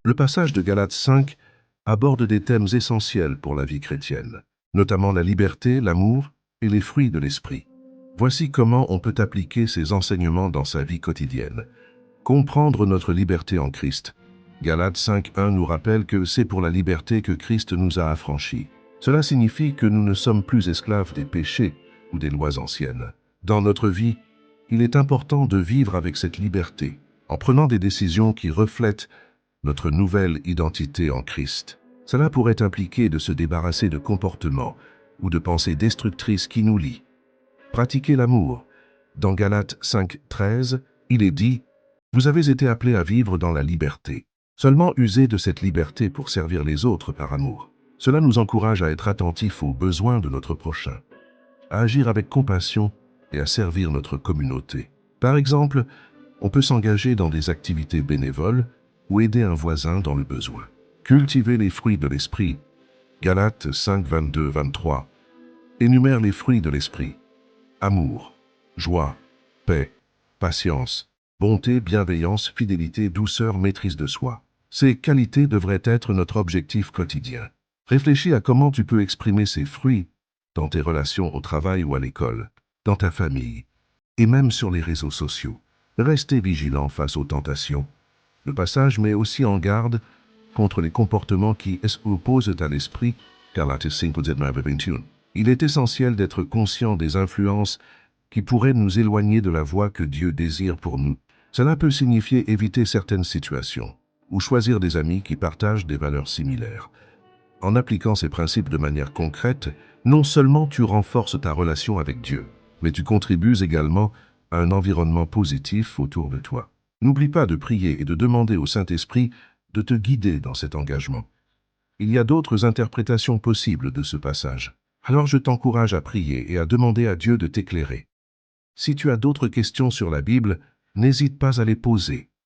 Le passage de Galates 5 aborde des thèmes essentiels pour la vie chrétienne, notamment la liberté, l'amour et les fruits de l'esprit. Voici comment on peut appliquer ces enseignements dans sa vie quotidienne. Comprendre notre liberté en Christ. Galates 5.1 nous rappelle que c'est pour la liberté que Christ nous a affranchis. Cela signifie que nous ne sommes plus esclaves des péchés ou des lois anciennes. Dans notre vie, il est important de vivre avec cette liberté, en prenant des décisions qui reflètent notre nouvelle identité en Christ. Cela pourrait impliquer de se débarrasser de comportements ou de pensées destructrices qui nous lient. Pratiquer l'amour. Dans Galates 5.13, il est dit « Vous avez été appelés à vivre dans la liberté. Seulement usez de cette liberté pour servir les autres par amour. » Cela nous encourage à être attentifs aux besoins de notre prochain, à agir avec compassion et à servir notre communauté. Par exemple, on peut s'engager dans des activités bénévoles ou aider un voisin dans le besoin. Cultiver les fruits de l'esprit. Galates 5, 22, 23 énumère les fruits de l'esprit. Amour, joie, paix, patience, bonté, bienveillance, fidélité, douceur, maîtrise de soi. Ces qualités devraient être notre objectif quotidien. Réfléchis à comment tu peux exprimer ces fruits dans tes relations au travail ou à l'école, dans ta famille, et même sur les réseaux sociaux. Restez vigilant face aux tentations. Le passage met aussi en garde contre les comportements qui s'opposent à l'esprit, Galates 5, 21. Il est essentiel d'être conscient des influences qui pourraient nous éloigner de la voie que Dieu désire pour nous. Cela peut signifier éviter certaines situations ou choisir des amis qui partagent des valeurs similaires. En appliquant ces principes de manière concrète, non seulement tu renforces ta relation avec Dieu, mais tu contribues également à un environnement positif autour de toi. N'oublie pas de prier et de demander au Saint-Esprit de te guider dans cet engagement. Il y a d'autres interprétations possibles de ce passage. Alors je t'encourage à prier et à demander à Dieu de t'éclairer. Si tu as d'autres questions sur la Bible, n'hésite pas à les poser.